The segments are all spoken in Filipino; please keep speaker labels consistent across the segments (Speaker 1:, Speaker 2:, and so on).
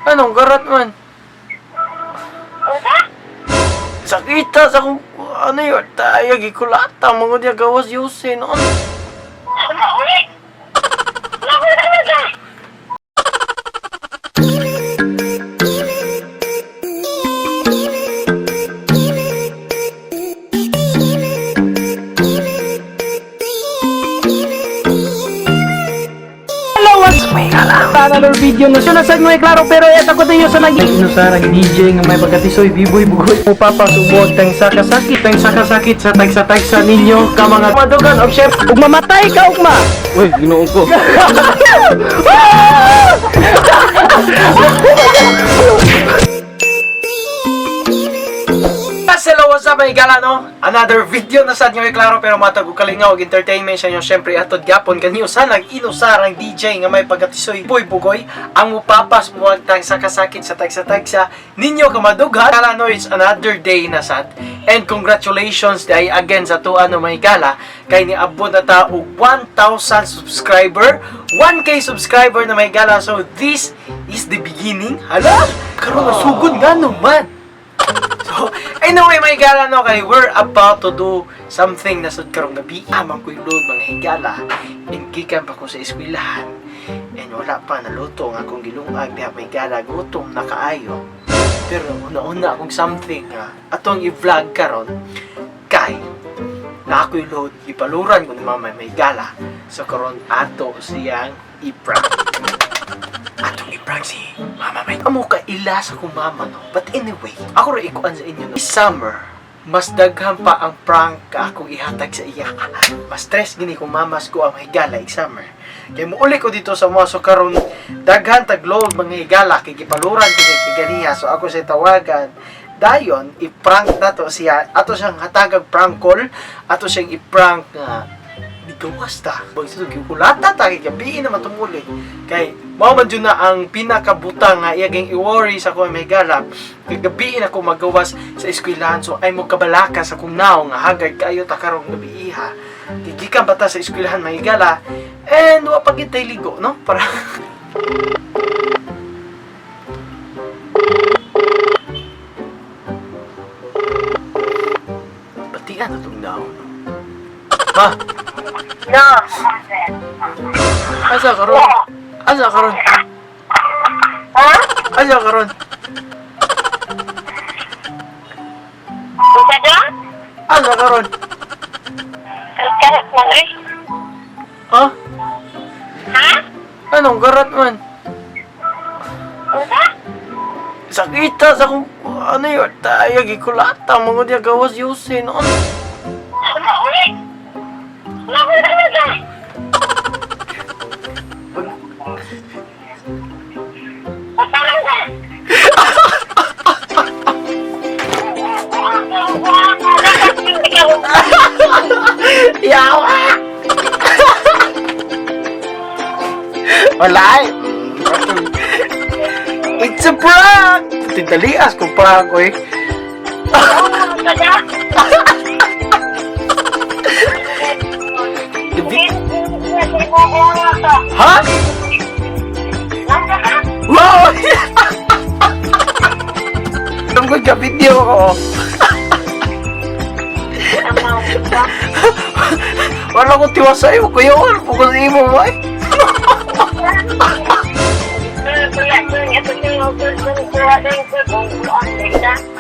Speaker 1: Anong garat man? Sakita sa kung ano yun, tayo gikulata, mga diya gawas yusin, no?
Speaker 2: Another video no siya nasag mo klaro pero eta ko tayo sa nagi no sarang DJ nga may pagkatisoy biboy bugoy mo papasubog tang sakasakit sa tagsa ninyo ka mga madugan of chef ug mamatay ka ugma.
Speaker 1: Uy, ginoo ko. Hello, what's up mga igala, no? Another video na sad nga klaro pero matag og kalingaw og entertainment siya nyo syempre atod gyapon kanyo sa nag-inusarang DJ nga may pagatisoy bugoy ang mupapas muagtang sakasakit sa tagsa ninyo kamadughan. Kala no, it's another day na sad. And congratulations day again sa tuwa no mga igala kay niabot na ta og 1,000 subscriber, 1K subscriber na mga igala. So this is the beginning. Hala, karon nasugod nga no man. So, anyway, mga higala, no, kay we're about to do something na sud karong gabi. Amang ko yung load, mga higala. And gikan pa ko sa eskwelahan. And wala pa naluto nga akong gilungag. Diha, mga higala, gutom na kaayo. Pero una-una akong something atong i-vlog karon kay na ako yung load. Ipaluran ko ni mama mga higala. So, karon ato siyang i-prank. Atong i-prank si mama may amo ka ila sa kong mama, no? But anyway, ako rin ikuan sa inyo, no? This summer, mas daghan pa ang prank ka akong ihatag sa iya. Mas stress gini kung mamas ko ang higala ig summer. Kaya muuli ko dito sa mga so karon daghan tagload mga higala kay gipaluran ko kay ganiya. So ako sa tawagan dayon i-prank nato siya. Ato siyang hatagag prank call. Ato siyang i-prank nga di gawas ta. Boy, so gikulata ta kay gabi na matumuli. Kay mao man jud na ang pinakabutang nga iyang i-worry sa ko may gala. Kay gabi na ko magawas sa eskwelahan. So ay mo kabalaka sa kung naw nga hagad kayo ta karong gabi iha. Gigikan bata sa eskwelahan may gala. And wa pa gid tay ligo, no? Para batian na tong daw. Ma.
Speaker 3: No.
Speaker 1: Asa karon? Asa karon?
Speaker 3: Ha?
Speaker 1: Asa karon?
Speaker 3: Bisa dong?
Speaker 1: Asa karon?
Speaker 3: Karat lang eh.
Speaker 1: Ha?
Speaker 3: Ha?
Speaker 1: Anong garat man?
Speaker 3: Usa?
Speaker 1: Sakita sa kung ano yun, tayo gikulata, mga diya gawas yusin, no?
Speaker 3: Wala ulit. Wala ko talaga. Pasalang ka.
Speaker 1: Yawa! Wala eh. It's a prank! Tintalias kung prank ko eh. Ha? Wow! Tungkol ka video ko. Wala ko tiwa sa'yo. Kuya, wala po ko sa imo mo eh.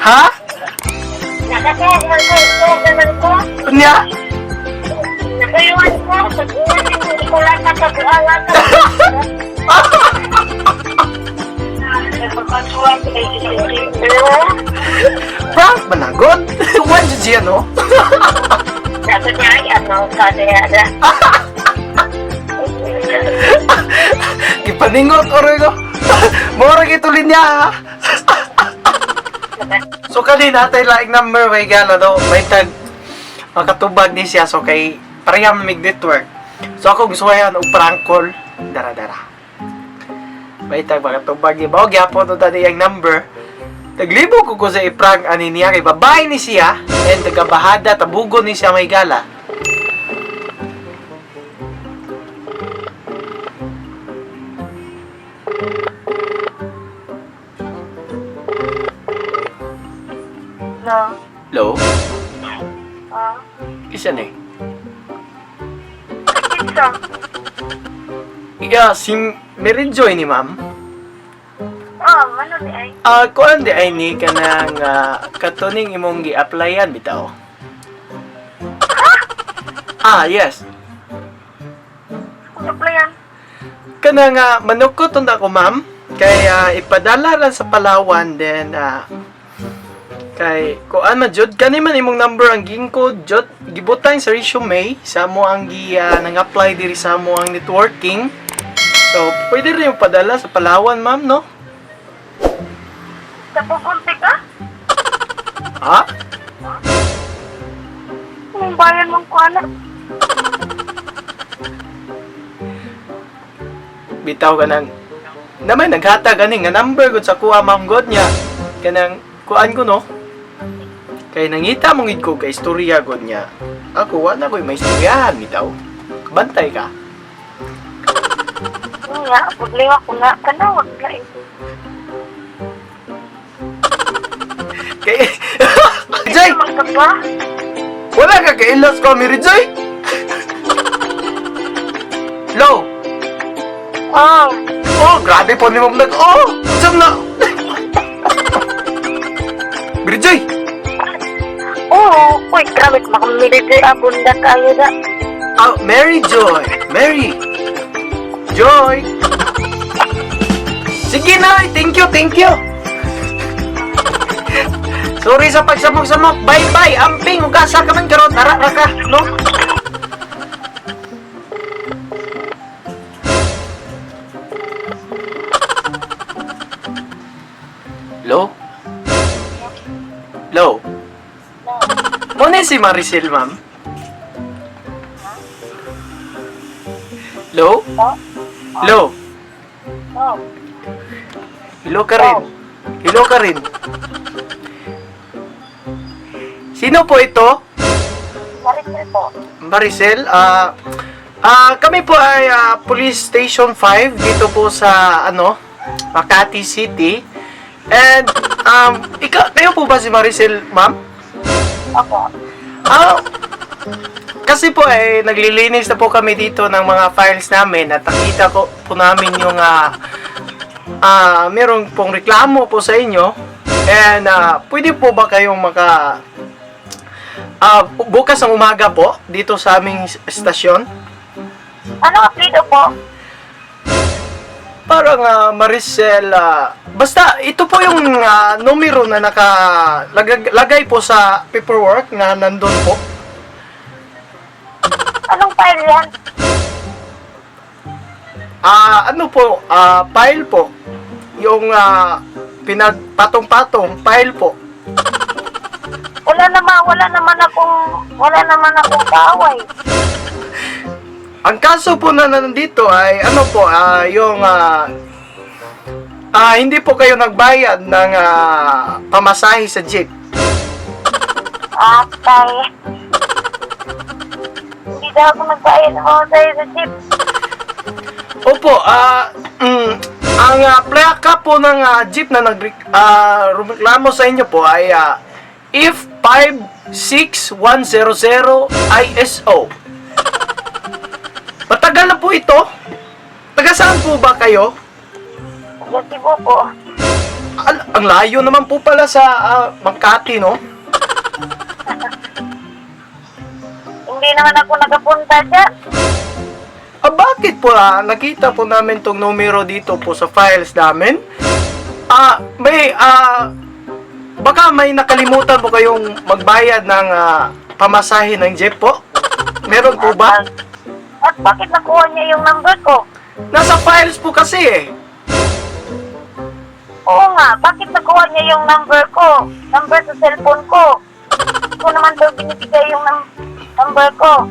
Speaker 1: Ha? Nya?
Speaker 3: Nakayuan ko, pag-uwan hindi ko lang katag-alat.
Speaker 1: Prank managot? Tuwan dyan siya, no?
Speaker 3: Dapat niya ay ano, kada-yada.
Speaker 1: Ipaningot ko rin, no? Mura kitulin niya, ha? So, kanina, tayo laing number, may gala, no? May tag, makatubag ni siya, so kay pareham mig network. So, ako gusto yan, prank call, dara-dara. May tag, makatubag niya. Bawa, gyapon, no, tani yung number. Naglibo ko sa i-prank ani niya kay babae ni siya and tagabahada tabugon ni siya may gala.
Speaker 3: No.
Speaker 1: Hello?
Speaker 3: Ah.
Speaker 1: Isa ni?
Speaker 3: Isa.
Speaker 1: Yeah, si Mary Joy ni ma'am.
Speaker 3: Ano di ay?
Speaker 1: Kuan di ay ni kanang katuning imong gi-applyan bitaw. Yes.
Speaker 3: Ano pa yan?
Speaker 1: Kanang manukot tunda ko ma'am. Kay ipadala lang sa Palawan then kay kuan man jud kani man imong number ang giingkod jud gibutang sa resume sa mo ang nang-apply diri sa mo ang networking. So, pwede rin yung padala sa Palawan, ma'am, no?
Speaker 3: Sa pupunti ka?
Speaker 1: Ha?
Speaker 3: Kung bayan mong kuana.
Speaker 1: Bitaw ka nang namay naghatag ani nga number gud sa kuha ma'am god niya. Kanang kuan ko no. Kay nangita mong gid ko kay istorya god niya. Ako wa na koy may istoryahan bitaw. Bantay ka.
Speaker 3: Nga, problema ko nga. Kanawag na eh.
Speaker 1: Kay Jay,
Speaker 3: Naman ka ba?
Speaker 1: wala ka kay ilos ko Mary Joy. Low. Grabe po ni mong saan na? Mary Joy.
Speaker 3: Uy, grabe ko makamiliti abunda kayo na.
Speaker 1: Mary Joy. Mary. Joy. Sige na, thank you. Sorry sa pagsamok-samok. Bye-bye. Amping, ugasa ka man karon. Tara ka, no? Hello? Hello? Muna si Maricel, ma'am? Hello? Hello? Hello ka rin? Hello ka rin? Sino po ito?
Speaker 3: Maricel po.
Speaker 1: Maricel? Kami po ay Police Station 5 dito po sa Makati City. And kayo po ba si Maricel, ma'am?
Speaker 3: Ako.
Speaker 1: Kasi po naglilinis na po kami dito ng mga files namin at nakita ko po namin yung meron pong reklamo po sa inyo. And pwede po ba kayong bukas ng umaga po dito sa aming estasyon?
Speaker 3: Ano apelido po?
Speaker 1: Parang Maricel, basta ito po yung numero na nakalagay po sa paperwork na nandun po.
Speaker 3: Anong file yan?
Speaker 1: File po. Yung pinagpatong-patong file po.
Speaker 3: Wala naman akong kaaway.
Speaker 1: Ang kaso po na nandito ay yung hindi po kayo nagbayad ng pamasahe sa jeep.
Speaker 3: Atay. Hindi daw ako nagbayad ng mga sa'yo sa jeep.
Speaker 1: Opo, ang plaka po ng jeep na nagreklamo sa inyo po ay F56100 ISO. Matagal na po ito. Taga saan po ba kayo?
Speaker 3: Gatibo po.
Speaker 1: Ang layo naman po pala sa Makati, no?
Speaker 3: Hindi naman ako nagapunta dyan.
Speaker 1: Bakit po nakita po namin tong numero dito po sa files namin? Baka may nakalimutan po kayong magbayad ng pamasahe ng jeep po? Meron po ba?
Speaker 3: At bakit nakuha niya yung number ko?
Speaker 1: Nasa files po kasi
Speaker 3: Oo nga, bakit nakuha niya yung number ko? Number sa cellphone ko. Ko naman daw binibigay yung number ko.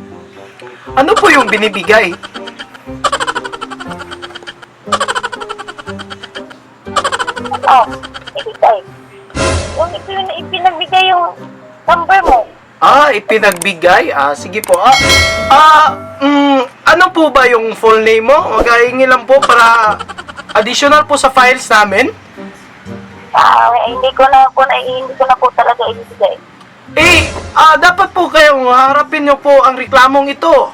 Speaker 1: Ano po yung binibigay?
Speaker 3: Ibigay. Yung ipinagbigay yung number mo.
Speaker 1: Ipinagbigay? Sige po. Ano po ba yung full name mo? Magkahingi lang po para additional po sa files namin.
Speaker 3: Hindi ko na po talaga ibigay.
Speaker 1: Dapat po kayong harapin nyo po ang reklamong ito.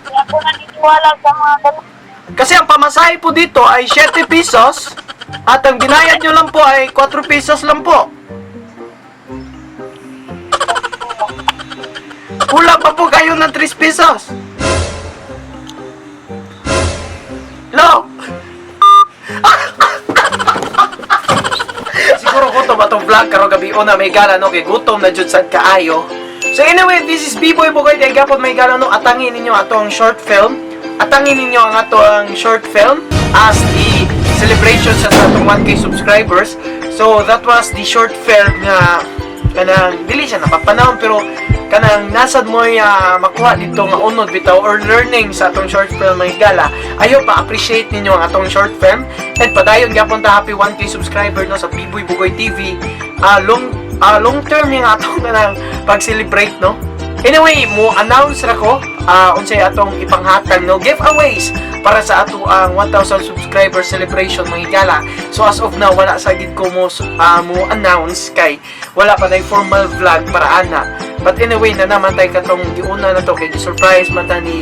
Speaker 3: Kaya po naniniwala sa mga ganun.
Speaker 1: Kasi ang pamasahe po dito ay 7 pesos at ang binayad nyo lang po ay 4 pesos lang po. Kulang pa po kayo ng 3 pesos. Hello? Siguro gutom atong vlog karong gabi o na may gala no kay gutom na jud sad kaayo. So anyway, this is B-Boy Bugoy kay gapon may gala no atangin ninyo atong short film. Atangin ninyo ang atong short film as the celebration sa atong 1K subscribers. So that was the short film nga kanang dili siya napapanahon pero kanang nasad mo makuha dito nga unod bitaw or learning sa atong short film may gala. Ayo pa appreciate ninyo ang atong short film and padayon gyapon ta happy 1K subscriber no sa B-Boy Bugoy TV. Long term yung atong kanang pag-celebrate no. Anyway, mo announce ra ko unsay atong ipanghatag no giveaways para sa ato ang 1,000 subscriber celebration mga gala. So as of now wala sa gid ko mo announce kay wala pa tay formal vlog para ana. But anyway, na naman tayo katong giuna na to kay surprise man ta ni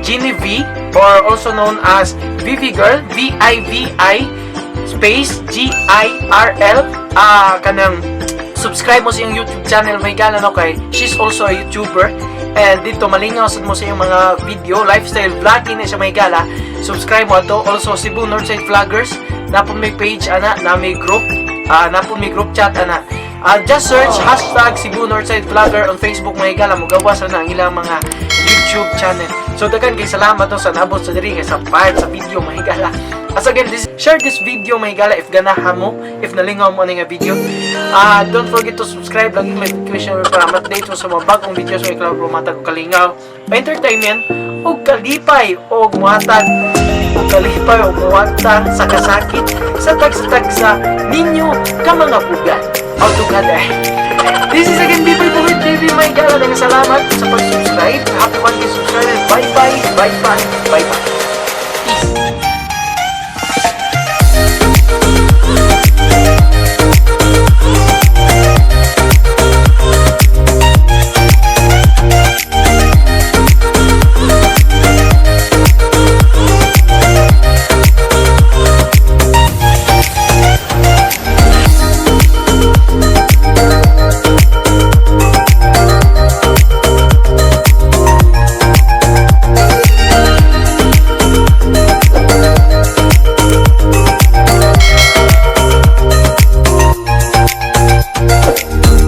Speaker 1: Ginny V or also known as Vivi Girl, VIVI space GIRL. Kanang subscribe mo sa iyong YouTube channel may gala no kay she's also a YouTuber and dito malingaw sad mo sa iyong mga video lifestyle vlogging na sa may gala. Subscribe mo ato. Also Cebu Northside Vloggers napon may page ana na may group napon may group chat ana. Just search hashtag Cebu Northside Vlogger on Facebook may gala mo gawas na ang ilang mga YouTube channel. So dagan kay salamat to sa nabot sa diri kay sa part sa video may gala. As again, share this video may gala if ganahan mo, if nalingaw mo nga video. Don't forget to subscribe lagi may notification para ma-update mo sa mga bagong videos may klaro matag o kalingaw, entertainment o kalipay o muhatag sa kasakit sa tagsa ninyo ka mga bugan. Autogaday. This is again B-Boy Bugoy TV may gala. Salamat sa pag-subscribe. Happy 1K subscriber. Bye bye. Bye bye. Bye bye.